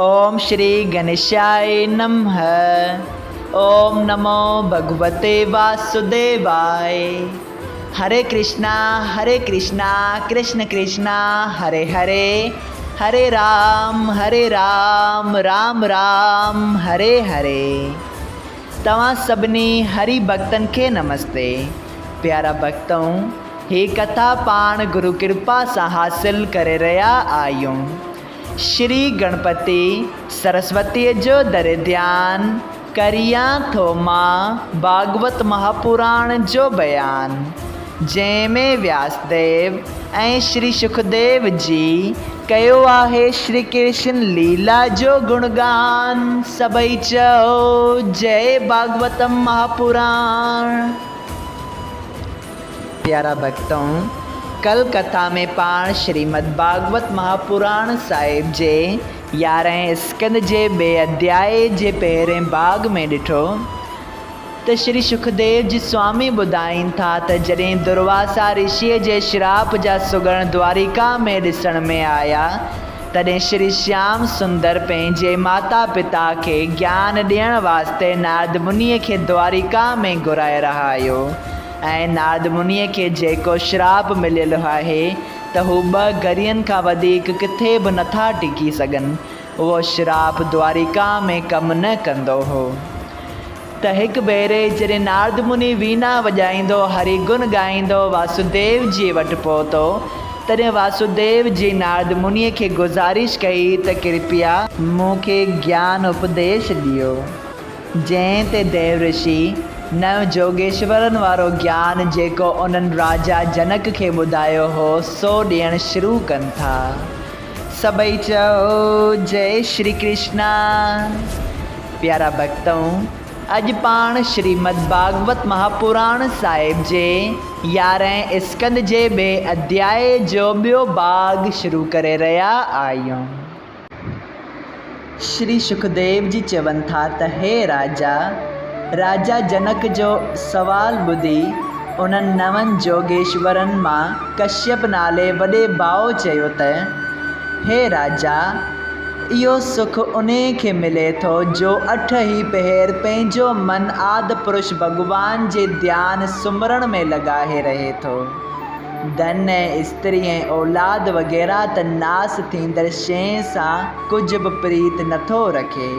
ओम श्री गणेशाय नमः। ओम नमो भगवते वासुदेवाय। हरे कृष्णा कृष्ण कृष्णा हरे हरे, हरे राम राम राम हरे हरे। तव्हां सभिनी हरि भक्तन के नमस्ते। प्यारा भक्तों, ही कथा पाण गुरु कृपा से हासिल करे रहा आयूं। श्री गणपति सरस्वती जो दर ध्यान करिया थो मां भागवत महापुराण जो बयान, जंहिंमें व्यासदेव ऐं श्री सुखदेव जी कयो आहे श्री कृष्ण लीला जो गुणगान। सभई चओ जय भागवतम महापुराण। प्यारा भक्तों, कल कथा में पाण श्रीमद् भागवत महापुराण साहिब जे 11 स्कंद जे 2 अध्याय जे पहिरें भाग में ॾिठो त श्री सुखदेव जी स्वामी ॿुधाइनि था त जॾहिं दुर्वासा ऋषिअ जे श्राप जा सुगण द्वारिका में ॾिसण में आया, तॾहिं श्री श्याम सुंदर पंहिंजे माता पिता खे ज्ञान ॾियण वास्ते नारद मुनीअ खे द्वारिका में घुराए रहायो। ऐं नारद मुनीअ खे जेको श्राप मिलियल आहे त हू 2 घड़ियुनि खां वधीक किथे बि नथा टिकी सघनि, उहो श्राप द्वारिका में कमु न कंदो हो। त हिकु भेरे जॾहिं नारद मुनी वीणा वॼाईंदो हरि गुण ॻाईंदो वासुदेव जी वटि पहुतो, तॾहिं वासुदेव जी नारद मुनीअ खे गुज़ारिश कई त कृपया मूंखे ज्ञान उपदेश ॾियो। जंहिं ते देव ऋषि नव जोगेश्वरनि वारो ज्ञान जेको उन्हनि राजा जनक खे ॿुधायो हो सो ॾियणु शुरू कनि था। सभई चओ जय श्री कृष्णा। प्यारा भक्तों, अॼु पाण श्रीमद् भागवत महापुराण साहिब जे 11 स्कंद जे 2 अध्याय जो ॿियो भाग शुरू करे रहिया आहियूं। श्री सुखदेव जी चवनि था त हे राजा जनक जो सवाल ॿुधी उन्हनि 9 जोगेश्वरनि मां कश्यप नाले वॾे भाउ चयो त हे राजा, इहो सुख उन खे मिले थो जो 8 ई पहर पंहिंजो मन आदि पुरुष भॻवान जे ध्यान सुमरण में लॻाए रहे थो। धन ऐं स्त्री ऐं औलाद वग़ैरह त नास थींदड़ शइ सां कुझु बि प्रीत नथो रखे,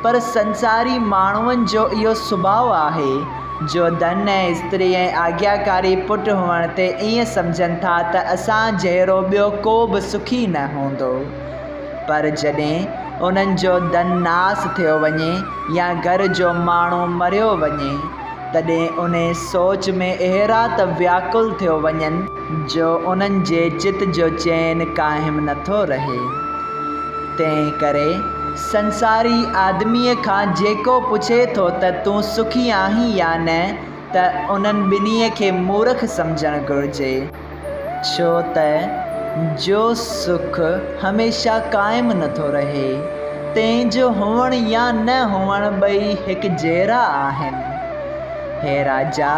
पर संसारी माण्हुनि जो इहो सुभाउ आहे जो धन ऐं स्त्री ऐं आज्ञाकारी पुटु हुअण ते ईअं सम्झनि था त असां जहिड़ो ॿियो को बि सुखी न हूंदो। पर जॾहिं उन्हनि जो धन नास थियो वञे या घर जो माण्हू मरियो वञे, तॾहिं उन सोच में अहिड़ा त व्याकुल थियो वञनि जो उन्हनि जे चित जो चैन क़ाइमु नथो रहे। तंहिं करे संसारी आदमीअ खां जेको पुछे थो त तूं सुखी आहीं या न, त उन्हनि ॿिन्हीअ खे मूर्ख सम्झणु घुरिजे, छो त जो सुख हमेशा क़ाइमु नथो रहे, तंहिंजो हुअणु या न हुअणु ॿई हिकु जहिड़ा आहिनि। हे राजा,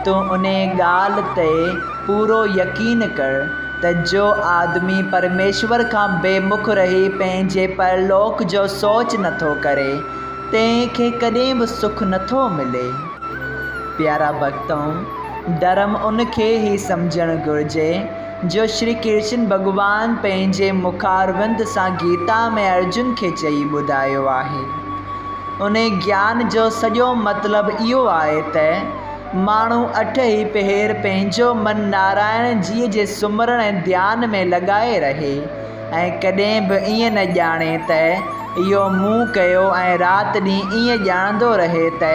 तूं उन ॻाल्हि ते पूरो यकीन कर त जो आदमी परमेश्वर खां बेमुख रही पंहिंजे परलोक जो सोच नथो करे, तंहिंखे कॾहिं बि सुख नथो मिले। प्यारा भक्तों, धर्म उनखे ई सम्झणु घुरिजे जो श्री कृष्ण भॻवान पंहिंजे मुखारविंद सां गीता में अर्जुन खे चई ॿुधायो आहे। उन ज्ञान जो सॼो मतिलबु इहो आहे त माण्हू 8 ई पहर पंहिंजो मन नारायण जी जे सुमरण ऐं ध्यान में लॻाए रहे ऐं कॾहिं बि ईअं न ॼाणे त इहो मूं कयो ऐं राति ॾींहुं ईअं ॼाणंदो रहे त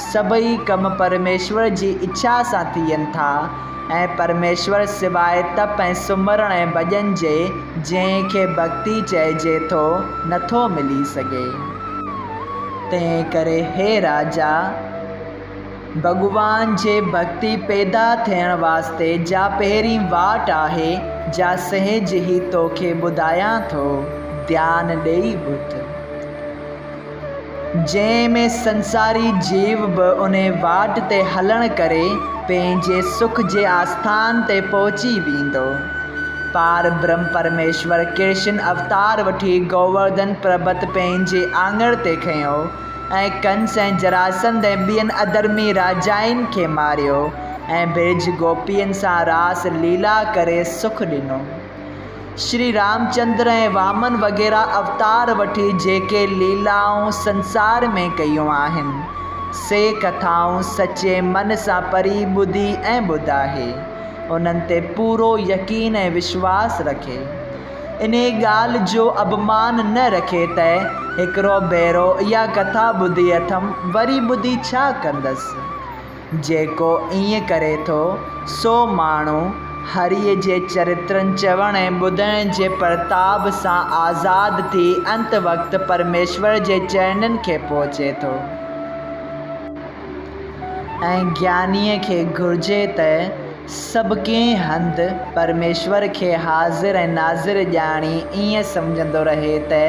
सभई कम परमेश्वर जी इच्छा सां थियनि था ऐं परमेश्वर सवाइ तप ऐं सुमरण ऐं भॼन जे जंहिंखे भक्ति चइजे थो नथो मिली सघे। तंहिं करे हे राजा, भॻवान जे भक्ति पैदा थियण वास्ते जा पहिरीं वाट आहे, जा सहज ई तोखे ॿुधायां थो, ध्यान ॾेई ॿुध। जंहिंमें संसारी जीव बि उन वाट ते हलण करे पंहिंजे सुख जे आस्थान ते पहुची वेंदो। पार ब्रह्म परमेश्वर कृष्ण अवतार वठी गोवर्धन पर्वत पंहिंजे आङण ते खयो ऐं कंस ऐं जरासंध ऐं ॿियनि अधर्मी राजाउनि खे मारियो ऐं ब्रज गोपियुनि सां रास लीला करे सुख ॾिनो। श्री रामचंद्र ऐं वामन वग़ैरह अवतार वठी जेके लीलाऊं संसार में कयूं आहिनि से कथाऊं सचे मन सां पढ़ी ॿुधी ऐं ॿुधाए उन्हनि ते पूरो यकीन ऐं विश्वास रखे। इन ॻाल्हि जो अभिमान न रखे त हिकिड़ो भेरो इहा कथा ॿुधी अथमि वरी ॿुधी छा कंदसि। जेको ईअं करे थो सो माण्हू हरीअ जे चरित्रनि चवण ऐं ॿुधण जे प्रताप सां आज़ाद थी अंत वक़्तु परमेश्वर जे चरणनि खे पहुचे थो। ऐं ज्ञानीअ खे घुरिजे त सभु कंहिं हंधि परमेश्वर खे हाज़िर ऐं नाज़िर ॼाणी ईअं सम्झंदो रहे त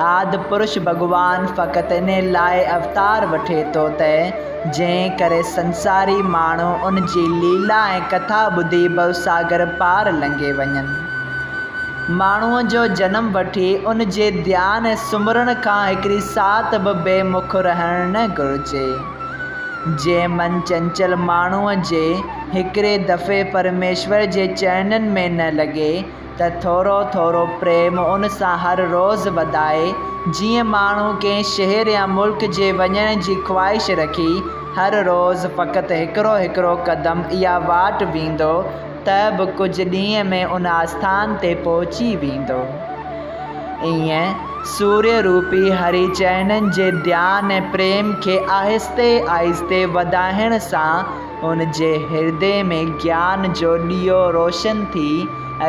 आदि पुरुष भॻवानु फ़क़ति इन लाइ अवतार वठे थो त जंहिं करे संसारी माण्हू उन जी लीला ऐं कथा ॿुधी भवसागर पार लंघे वञनि। माण्हूअ जो जनम वठी उन जे ध्यान ऐं सुमरण खां हिकिड़ी साथ बि बेमुख रहणु न घुरिजे। जे मन चंचल माण्हूअ जे हिकिड़े दफ़े परमेश्वर जे चरणनि में न लॻे त थोरो थोरो प्रेम उन सां हर रोज़ु वधाए जीअं माण्हू कंहिं शहर या मुल्क जे वञण जी ख़्वाहिश रखी हर रोज़ु फ़क़ति हिकिड़ो हिकिड़ो क़दम इहा वाट वेंदो त बि कुझु ॾींहं में उन आस्थान ते पहुची वेंदो। ईअं सूर्य रूपी हरि चरणनि जे ध्यान ऐं प्रेम खे आहिस्ते आहिस्ते वधाइण सां उन जे हृदय में ज्ञान जो ॾीओ रोशन थी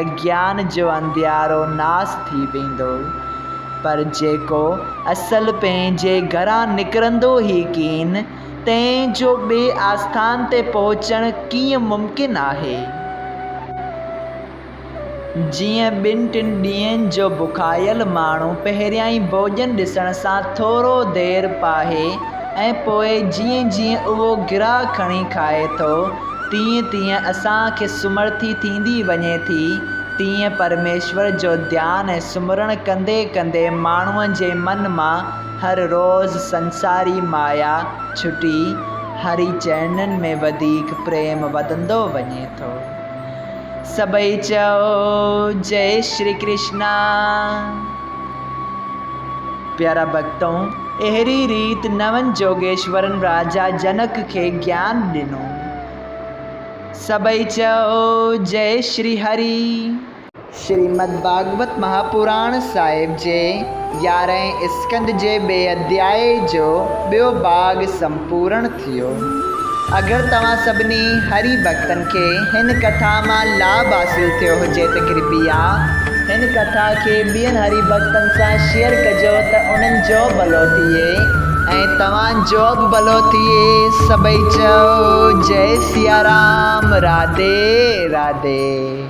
अज्ञान जो अंधियारो नास थी वेंदो। पर जेको असल पंहिंजे घरां निकिरंदो ई कीन तंहिंजो ॿिए आस्थान ते पहुचणु कीअं मुमकिन आहे। जीअं ॿिनि टिनि ॾींहंनि जो बुखायल माण्हू पहिरियां ई भोॼन ॾिसण सां थोरो देरि पाहे ऐं पोइ जीअं जीअं उहो गिराह खणी खाए थो तीअं तीअं असांखे सुमर्थी थींदी वञे थी तीअं परमेश्वर जो ध्यानु ऐं सुमरण कंदे कंदे माण्हूअ जे मन मां हर रोज़ु संसारी माया छुटी हरि चरणनि में वधीक प्रेम वधंदो वञे थो। सभई चओ जय श्री कृष्णा। प्यारा भक्तों, अहिड़ी रीत नवनि जोगेश्वरनि राजा जनक खे ज्ञान ॾिनो। सभई चओ जय श्री हरि। श्रीमद् भागवत महापुराण साहिब जे 11 स्कंद जे ॿिए अध्याय जो ॿियो भाग संपूर्ण थियो। अगरि तव्हां सभिनी हरि भक्तनि खे हिन कथा मां लाभ हासिल थियो हुजे त कृपया हिन कथा खे ॿियनि हरि भक्तनि सां शेयर कजो त उन्हनि जो भलो थिए ऐं तव्हांजो बि भलो थिए। सभई चओ जय सिया राम। राधे राधे।